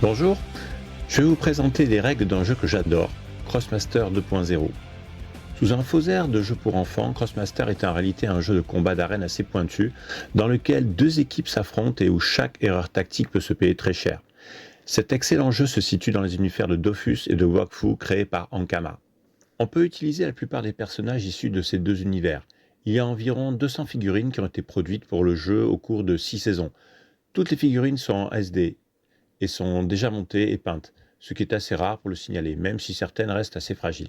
Bonjour, je vais vous présenter les règles d'un jeu que j'adore, Crossmaster 2.0. Sous un faux air de jeu pour enfants, Crossmaster est en réalité un jeu de combat d'arène assez pointu, dans lequel deux équipes s'affrontent et où chaque erreur tactique peut se payer très cher. Cet excellent jeu se situe dans les univers de Dofus et de Wakfu créés par Ankama. On peut utiliser la plupart des personnages issus de ces deux univers. Il y a environ 200 figurines qui ont été produites pour le jeu au cours de 6 saisons. Toutes les figurines sont en SD et sont déjà montées et peintes, ce qui est assez rare pour le signaler, même si certaines restent assez fragiles.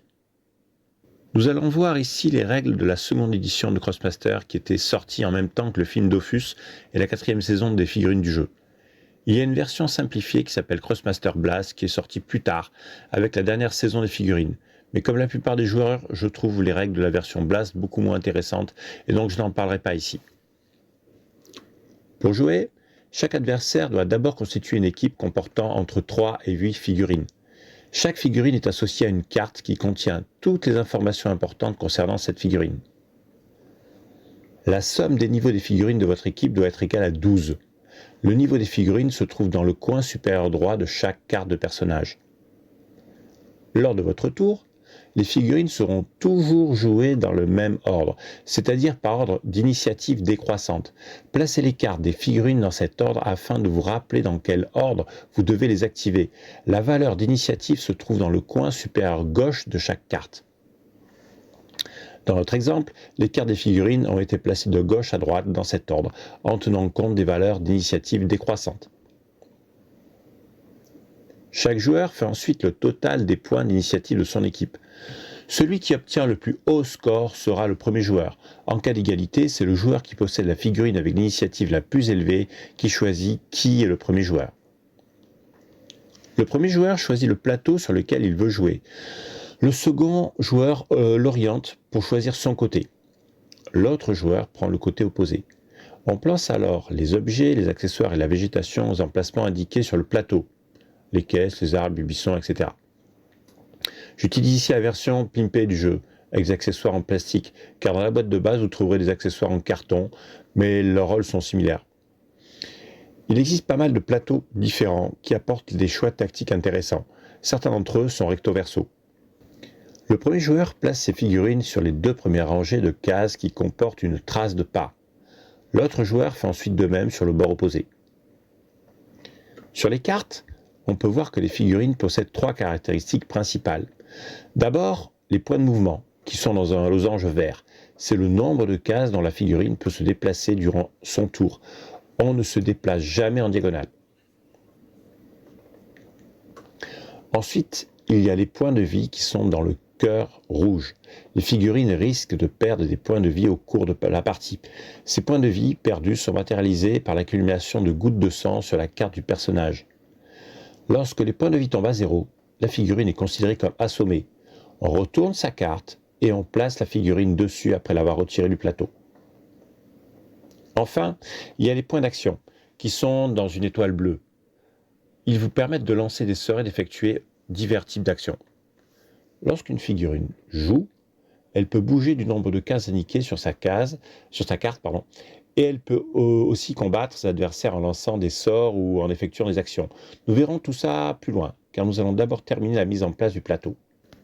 Nous allons voir ici les règles de la seconde édition de Crossmaster qui était sortie en même temps que le film Dofus et la 4e saison des figurines du jeu. Il y a une version simplifiée qui s'appelle Crossmaster Blast qui est sortie plus tard avec la dernière saison des figurines. Mais comme la plupart des joueurs, je trouve les règles de la version Blast beaucoup moins intéressantes et donc je n'en parlerai pas ici. Pour jouer, chaque adversaire doit d'abord constituer une équipe comportant entre 3 et 8 figurines. Chaque figurine est associée à une carte qui contient toutes les informations importantes concernant cette figurine. La somme des niveaux des figurines de votre équipe doit être égale à 12. Le niveau des figurines se trouve dans le coin supérieur droit de chaque carte de personnage. Lors de votre tour, les figurines seront toujours jouées dans le même ordre, c'est-à-dire par ordre d'initiative décroissante. Placez les cartes des figurines dans cet ordre afin de vous rappeler dans quel ordre vous devez les activer. La valeur d'initiative se trouve dans le coin supérieur gauche de chaque carte. Dans notre exemple, les cartes des figurines ont été placées de gauche à droite dans cet ordre, en tenant compte des valeurs d'initiative décroissantes. Chaque joueur fait ensuite le total des points d'initiative de son équipe. Celui qui obtient le plus haut score sera le premier joueur. En cas d'égalité, c'est le joueur qui possède la figurine avec l'initiative la plus élevée qui choisit qui est le premier joueur. Le premier joueur choisit le plateau sur lequel il veut jouer. Le second joueur l'oriente pour choisir son côté. L'autre joueur prend le côté opposé. On place alors les objets, les accessoires et la végétation aux emplacements indiqués sur le plateau. Les caisses, les arbres, les buissons, etc. J'utilise ici la version pimpée du jeu, avec des accessoires en plastique, car dans la boîte de base, vous trouverez des accessoires en carton, mais leurs rôles sont similaires. Il existe pas mal de plateaux différents qui apportent des choix tactiques intéressants. Certains d'entre eux sont recto-verso. Le premier joueur place ses figurines sur les 2 premières rangées de cases qui comportent une trace de pas. L'autre joueur fait ensuite de même sur le bord opposé. Sur les cartes, on peut voir que les figurines possèdent 3 caractéristiques principales. D'abord, les points de mouvement, qui sont dans un losange vert. C'est le nombre de cases dont la figurine peut se déplacer durant son tour. On ne se déplace jamais en diagonale. Ensuite, il y a les points de vie qui sont dans le cœur rouge. Les figurines risquent de perdre des points de vie au cours de la partie. Ces points de vie perdus sont matérialisés par l'accumulation de gouttes de sang sur la carte du personnage. Lorsque les points de vie tombent à 0, la figurine est considérée comme assommée. On retourne sa carte et on place la figurine dessus après l'avoir retirée du plateau. Enfin, il y a les points d'action, qui sont dans une étoile bleue. Ils vous permettent de lancer des sorts et d'effectuer divers types d'actions. Lorsqu'une figurine joue, elle peut bouger du nombre de cases indiquées sur sa carte, et elle peut aussi combattre ses adversaires en lançant des sorts ou en effectuant des actions. Nous verrons tout ça plus loin, car nous allons d'abord terminer la mise en place du plateau.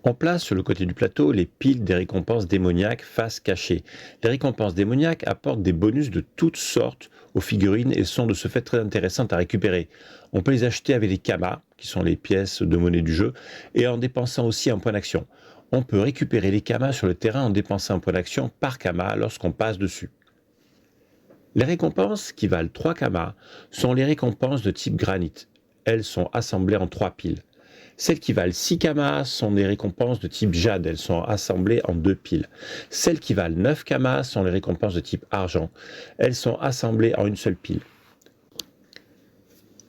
On place sur le côté du plateau les piles des récompenses démoniaques face cachée. Les récompenses démoniaques apportent des bonus de toutes sortes aux figurines et sont de ce fait très intéressantes à récupérer. On peut les acheter avec les kamas, qui sont les pièces de monnaie du jeu, et en dépensant aussi un point d'action. On peut récupérer les kamas sur le terrain en dépensant un point d'action par kama lorsqu'on passe dessus. Les récompenses qui valent 3 kamas sont les récompenses de type granit. Elles sont assemblées en 3 piles. Celles qui valent 6 kamas sont des récompenses de type jade, elles sont assemblées en 2 piles. Celles qui valent 9 kamas sont les récompenses de type argent, elles sont assemblées en une seule pile.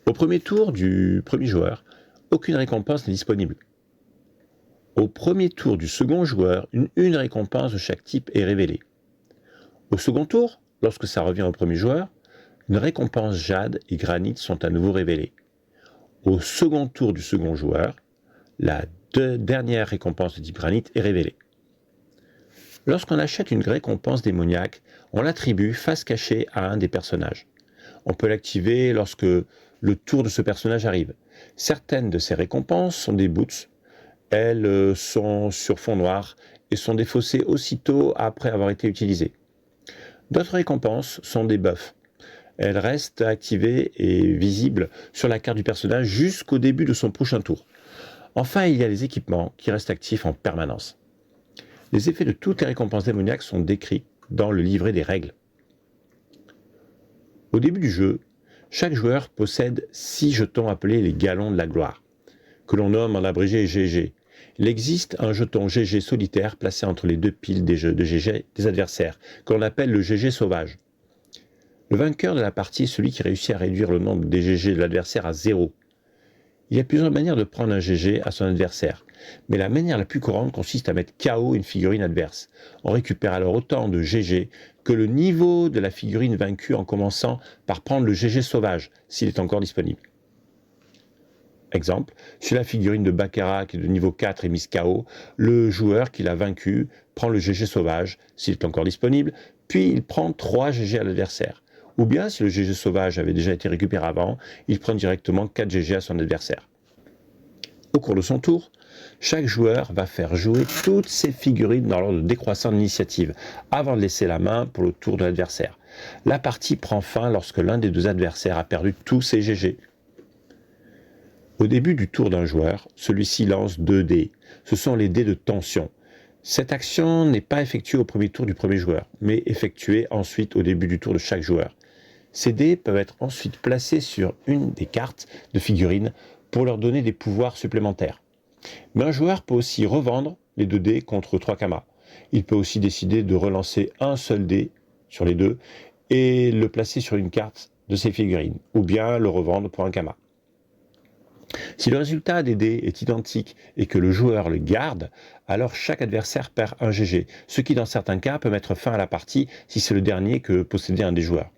Au premier tour du premier joueur, aucune récompense n'est disponible. Au premier tour du second joueur, une récompense de chaque type est révélée. Au second tour, lorsque ça revient au premier joueur, une récompense jade et granit sont à nouveau révélées. Au second tour du second joueur, la dernière récompense de type granit est révélée. Lorsqu'on achète une récompense démoniaque, on l'attribue face cachée à un des personnages. On peut l'activer lorsque le tour de ce personnage arrive. Certaines de ces récompenses sont des boots. Elles sont sur fond noir et sont défaussées aussitôt après avoir été utilisées. D'autres récompenses sont des buffs. Elles restent activées et visibles sur la carte du personnage jusqu'au début de son prochain tour. Enfin, il y a les équipements qui restent actifs en permanence. Les effets de toutes les récompenses démoniaques sont décrits dans le livret des règles. Au début du jeu, chaque joueur possède 6 jetons appelés les galons de la gloire, que l'on nomme en abrégé GG. Il existe un jeton GG solitaire placé entre les deux piles des jeux de GG des adversaires, que l'on appelle le GG sauvage. Le vainqueur de la partie est celui qui réussit à réduire le nombre des GG de l'adversaire à 0. Il y a plusieurs manières de prendre un GG à son adversaire, mais la manière la plus courante consiste à mettre KO une figurine adverse. On récupère alors autant de GG que le niveau de la figurine vaincue en commençant par prendre le GG sauvage, s'il est encore disponible. Exemple, si la figurine de Baccarat qui est de niveau 4 est mise KO, le joueur qui l'a vaincu prend le GG sauvage, s'il est encore disponible, puis il prend 3 GG à l'adversaire. Ou bien, si le GG sauvage avait déjà été récupéré avant, il prend directement 4 GG à son adversaire. Au cours de son tour, chaque joueur va faire jouer toutes ses figurines dans l'ordre décroissant de l'initiative, avant de laisser la main pour le tour de l'adversaire. La partie prend fin lorsque l'un des deux adversaires a perdu tous ses GG. Au début du tour d'un joueur, celui-ci lance 2 dés. Ce sont les dés de tension. Cette action n'est pas effectuée au premier tour du premier joueur, mais effectuée ensuite au début du tour de chaque joueur. Ces dés peuvent être ensuite placés sur une des cartes de figurines pour leur donner des pouvoirs supplémentaires. Mais un joueur peut aussi revendre les 2 dés contre 3 kamas. Il peut aussi décider de relancer un seul dé sur les deux et le placer sur une carte de ses figurines, ou bien le revendre pour un kama. Si le résultat des dés est identique et que le joueur le garde, alors chaque adversaire perd un GG, ce qui dans certains cas peut mettre fin à la partie si c'est le dernier que possédait un des joueurs.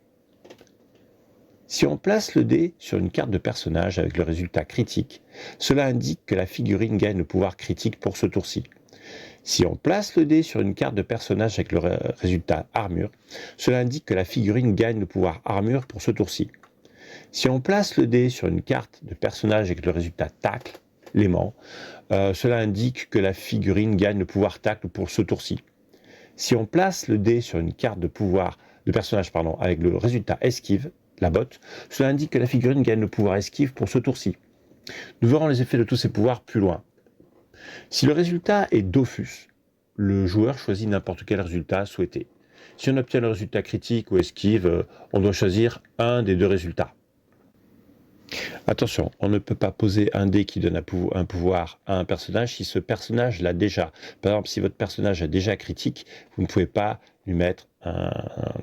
Si on place le dé sur une carte de personnage avec le résultat critique, cela indique que la figurine gagne le pouvoir critique pour ce tour-ci. Si on place le dé sur une carte de personnage avec le résultat armure, cela indique que la figurine gagne le pouvoir armure pour ce tour-ci. Si on place le dé sur une carte de personnage avec le résultat tacle, l'aimant, cela indique que la figurine gagne le pouvoir tacle pour ce tour-ci. Si on place le dé sur une carte de personnage avec le résultat esquive, la botte, cela indique que la figurine gagne le pouvoir esquive pour ce tour-ci. Nous verrons les effets de tous ces pouvoirs plus loin. Si le résultat est Dofus, le joueur choisit n'importe quel résultat souhaité. Si on obtient le résultat critique ou esquive, on doit choisir un des deux résultats. Attention, on ne peut pas poser un dé qui donne un pouvoir à un personnage si ce personnage l'a déjà. Par exemple, si votre personnage a déjà critique, vous ne pouvez pas lui mettre un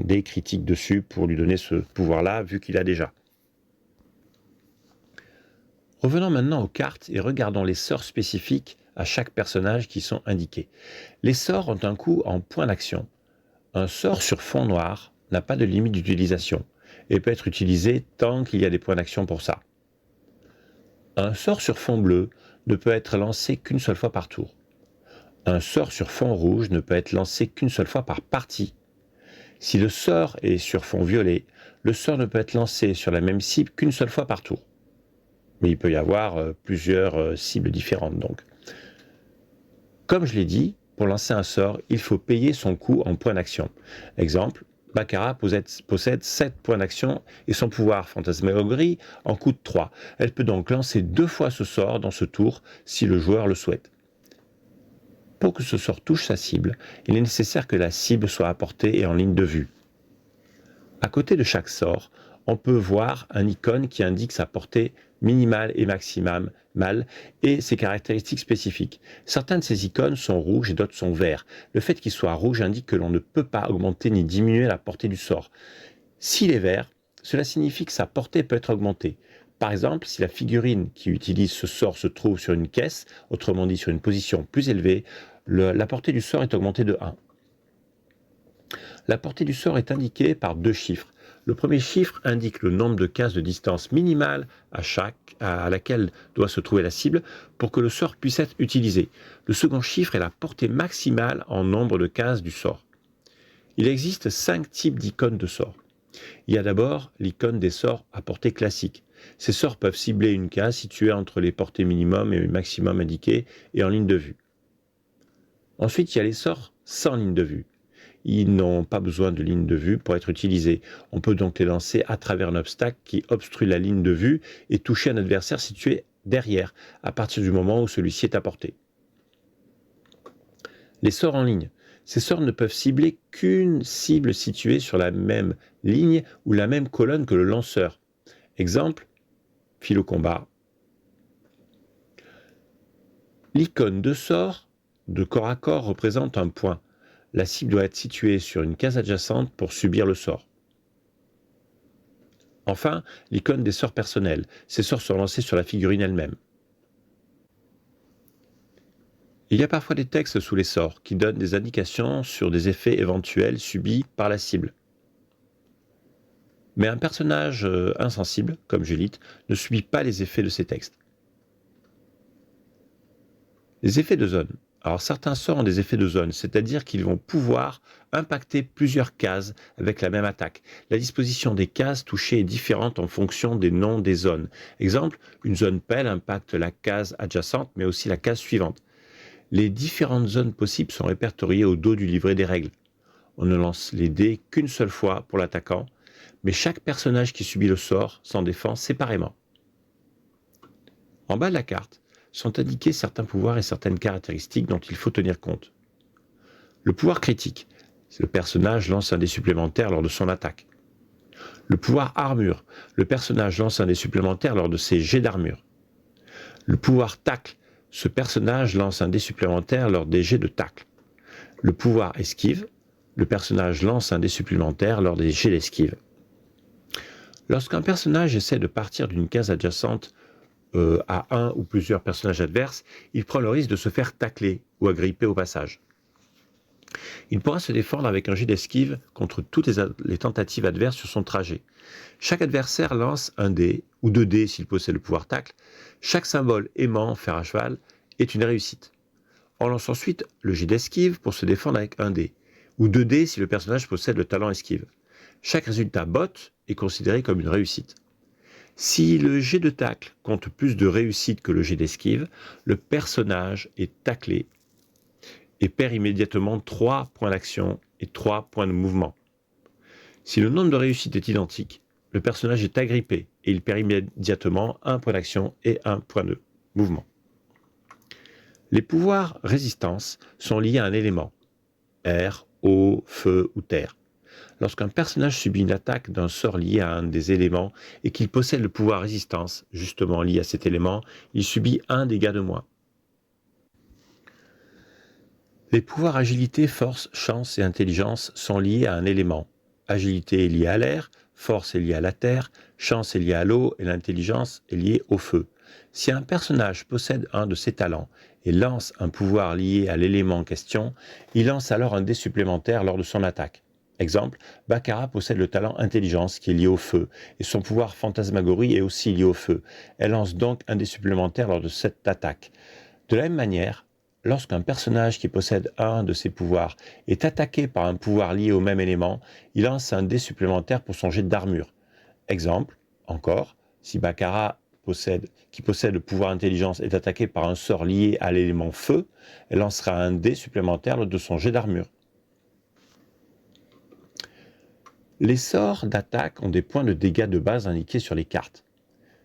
dé critique dessus pour lui donner ce pouvoir-là, vu qu'il a déjà. Revenons maintenant aux cartes et regardons les sorts spécifiques à chaque personnage qui sont indiqués. Les sorts ont un coût en points d'action. Un sort sur fond noir n'a pas de limite d'utilisation et peut être utilisé tant qu'il y a des points d'action pour ça. Un sort sur fond bleu ne peut être lancé qu'une seule fois par tour. Un sort sur fond rouge ne peut être lancé qu'une seule fois par partie. Si le sort est sur fond violet, le sort ne peut être lancé sur la même cible qu'une seule fois par tour. Mais il peut y avoir plusieurs cibles différentes donc. Comme je l'ai dit, pour lancer un sort, il faut payer son coût en points d'action. Exemple, Baccarat possède 7 points d'action et son pouvoir Fantasmagorie en coûte 3. Elle peut donc lancer 2 fois ce sort dans ce tour si le joueur le souhaite. Pour que ce sort touche sa cible, il est nécessaire que la cible soit à portée et en ligne de vue. À côté de chaque sort, on peut voir un icône qui indique sa portée minimale et maximale et ses caractéristiques spécifiques. Certains de ces icônes sont rouges et d'autres sont verts. Le fait qu'il soit rouge indique que l'on ne peut pas augmenter ni diminuer la portée du sort. S'il est vert, cela signifie que sa portée peut être augmentée. Par exemple, si la figurine qui utilise ce sort se trouve sur une caisse, autrement dit sur une position plus élevée, la portée du sort est augmentée de 1. La portée du sort est indiquée par 2 chiffres. Le premier chiffre indique le nombre de cases de distance minimale à laquelle doit se trouver la cible pour que le sort puisse être utilisé. Le second chiffre est la portée maximale en nombre de cases du sort. Il existe 5 types d'icônes de sorts. Il y a d'abord l'icône des sorts à portée classique. Ces sorts peuvent cibler une case située entre les portées minimum et maximum indiquées et en ligne de vue. Ensuite, il y a les sorts sans ligne de vue. Ils n'ont pas besoin de ligne de vue pour être utilisés. On peut donc les lancer à travers un obstacle qui obstrue la ligne de vue et toucher un adversaire situé derrière, à partir du moment où celui-ci est à portée. Les sorts en ligne. Ces sorts ne peuvent cibler qu'une cible située sur la même ligne ou la même colonne que le lanceur. Exemple, file au combat. L'icône de sort de corps à corps représente un point. La cible doit être située sur une case adjacente pour subir le sort. Enfin, l'icône des sorts personnels. Ces sorts sont lancés sur la figurine elle-même. Il y a parfois des textes sous les sorts qui donnent des indications sur des effets éventuels subis par la cible. Mais un personnage insensible, comme Judith, ne subit pas les effets de ces textes. Les effets de zone. Alors certains sorts ont des effets de zone, c'est-à-dire qu'ils vont pouvoir impacter plusieurs cases avec la même attaque. La disposition des cases touchées est différente en fonction des noms des zones. Exemple, une zone pelle impacte la case adjacente, mais aussi la case suivante. Les différentes zones possibles sont répertoriées au dos du livret des règles. On ne lance les dés qu'une seule fois pour l'attaquant, mais chaque personnage qui subit le sort s'en défend séparément. En bas de la carte sont indiqués certains pouvoirs et certaines caractéristiques dont il faut tenir compte. Le pouvoir critique. Le personnage lance un dé supplémentaire lors de son attaque. Le pouvoir armure. Le personnage lance un dé supplémentaire lors de ses jets d'armure. Le pouvoir tacle. Ce personnage lance un dé supplémentaire lors des jets de tacle. Le pouvoir esquive. Le personnage lance un dé supplémentaire lors des jets d'esquive. Lorsqu'un personnage essaie de partir d'une case adjacente à un ou plusieurs personnages adverses, il prend le risque de se faire tacler ou agripper au passage. Il pourra se défendre avec un jet d'esquive contre toutes les tentatives adverses sur son trajet. Chaque adversaire lance un dé, ou 2 dés s'il possède le pouvoir tacle. Chaque symbole aimant, fer à cheval, est une réussite. On lance ensuite le jet d'esquive pour se défendre avec un dé, ou 2 dés si le personnage possède le talent esquive. Chaque résultat botte est considéré comme une réussite. Si le jet de tacle compte plus de réussite que le jet d'esquive, le personnage est taclé et perd immédiatement 3 points d'action et 3 points de mouvement. Si le nombre de réussites est identique, le personnage est agrippé et il perd immédiatement 1 point d'action et 1 point de mouvement. Les pouvoirs résistance sont liés à un élément, air, eau, feu ou terre. Lorsqu'un personnage subit une attaque d'un sort lié à un des éléments et qu'il possède le pouvoir résistance, justement lié à cet élément, il subit 1 dégât de moins. Les pouvoirs agilité, force, chance et intelligence sont liés à un élément. Agilité est liée à l'air, force est liée à la terre, chance est liée à l'eau et l'intelligence est liée au feu. Si un personnage possède un de ces talents et lance un pouvoir lié à l'élément en question, il lance alors un dé supplémentaire lors de son attaque. Exemple, Baccarat possède le talent intelligence qui est lié au feu, et son pouvoir fantasmagorie est aussi lié au feu. Elle lance donc un dé supplémentaire lors de cette attaque. De la même manière, lorsqu'un personnage qui possède un de ses pouvoirs est attaqué par un pouvoir lié au même élément, il lance un dé supplémentaire pour son jet d'armure. Exemple, encore, si Baccarat qui possède le pouvoir intelligence est attaqué par un sort lié à l'élément feu, elle lancera un dé supplémentaire lors de son jet d'armure. Les sorts d'attaque ont des points de dégâts de base indiqués sur les cartes.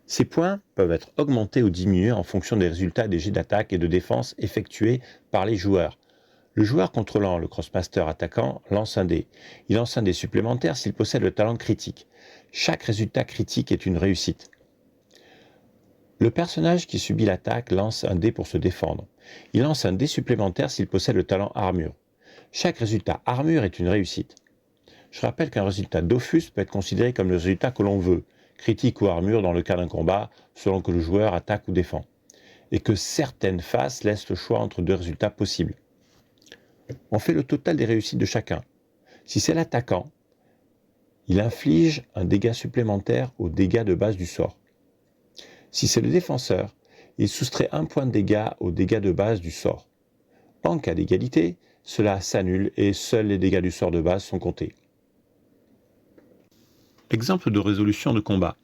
Ces points peuvent être augmentés ou diminués en fonction des résultats des jets d'attaque et de défense effectués par les joueurs. Le joueur contrôlant le crossmaster attaquant lance un dé. Il lance un dé supplémentaire s'il possède le talent critique. Chaque résultat critique est une réussite. Le personnage qui subit l'attaque lance un dé pour se défendre. Il lance un dé supplémentaire s'il possède le talent armure. Chaque résultat armure est une réussite. Je rappelle qu'un résultat Dofus peut être considéré comme le résultat que l'on veut, critique ou armure dans le cas d'un combat, selon que le joueur attaque ou défend, et que certaines faces laissent le choix entre 2 résultats possibles. On fait le total des réussites de chacun. Si c'est l'attaquant, il inflige un dégât supplémentaire au dégât de base du sort. Si c'est le défenseur, il soustrait 1 point de dégâts au dégât de base du sort. En cas d'égalité, cela s'annule et seuls les dégâts du sort de base sont comptés. Exemple de résolution de combat.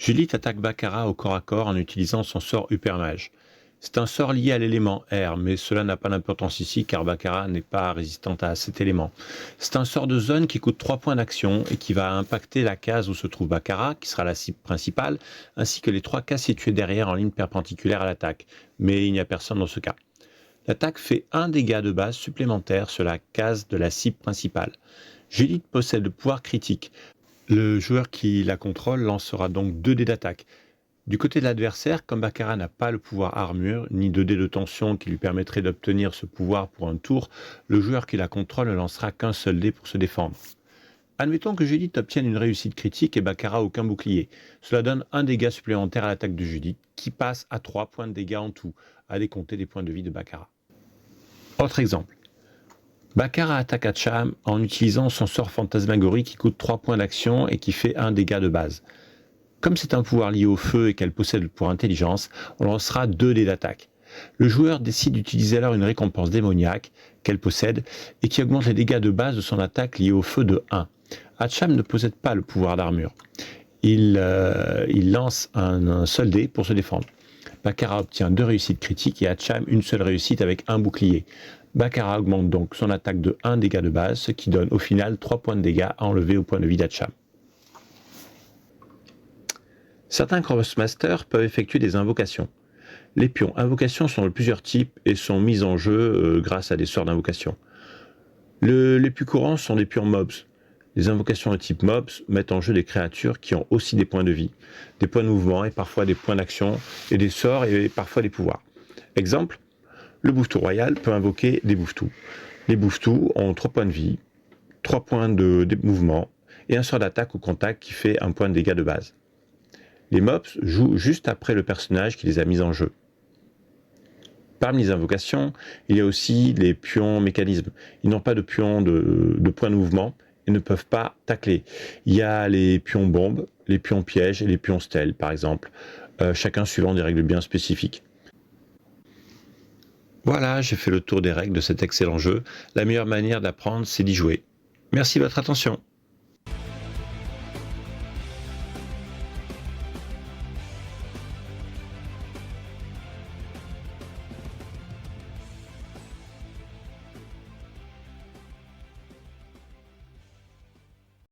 Judith attaque Baccarat au corps à corps en utilisant son sort Hypermage. C'est un sort lié à l'élément air, mais cela n'a pas d'importance ici car Baccarat n'est pas résistant à cet élément. C'est un sort de zone qui coûte 3 points d'action et qui va impacter la case où se trouve Baccarat, qui sera la cible principale, ainsi que les 3 cases situées derrière en ligne perpendiculaire à l'attaque. Mais il n'y a personne dans ce cas. L'attaque fait 1 dégât de base supplémentaire sur la case de la cible principale. Judith possède le pouvoir critique. Le joueur qui la contrôle lancera donc 2 dés d'attaque. Du côté de l'adversaire, comme Baccarat n'a pas le pouvoir armure, ni 2 dés de tension qui lui permettrait d'obtenir ce pouvoir pour un tour, le joueur qui la contrôle ne lancera qu'un seul dé pour se défendre. Admettons que Judith obtienne une réussite critique et Baccarat aucun bouclier. Cela donne 1 dégât supplémentaire à l'attaque de Judith, qui passe à 3 points de dégâts en tout, à décompter des points de vie de Baccarat. Autre exemple. Baccarat attaque Hatcham en utilisant son sort fantasmagorie qui coûte 3 points d'action et qui fait 1 dégât de base. Comme c'est un pouvoir lié au feu et qu'elle possède le pouvoir intelligence, on lancera 2 dés d'attaque. Le joueur décide d'utiliser alors une récompense démoniaque qu'elle possède et qui augmente les dégâts de base de son attaque liée au feu de 1. Hatcham ne possède pas le pouvoir d'armure. Il lance un seul dé pour se défendre. Baccarat obtient 2 réussites critiques et Hatcham une seule réussite avec un bouclier. Baccarat augmente donc son attaque de 1 dégât de base, ce qui donne au final 3 points de dégâts à enlever au point de vie d'Hatcham. Certains Crossmasters peuvent effectuer des invocations. Les pions invocations sont de plusieurs types et sont mis en jeu grâce à des sorts d'invocation. Les plus courants sont des pions mobs. Les invocations de type mobs mettent en jeu des créatures qui ont aussi des points de vie, des points de mouvement et parfois des points d'action, et des sorts et parfois des pouvoirs. Exemple, le Bouvetou royal peut invoquer des Bouvetous. Les Bouvetous ont 3 points de vie, 3 points de mouvement et un sort d'attaque au contact qui fait 1 point de dégâts de base. Les mobs jouent juste après le personnage qui les a mis en jeu. Parmi les invocations, il y a aussi les pions mécanismes. Ils n'ont pas de pions de points de mouvement et ne peuvent pas tacler. Il y a les pions bombes, les pions pièges et les pions stèles, par exemple, chacun suivant des règles bien spécifiques. Voilà, j'ai fait le tour des règles de cet excellent jeu. La meilleure manière d'apprendre, c'est d'y jouer. Merci de votre attention.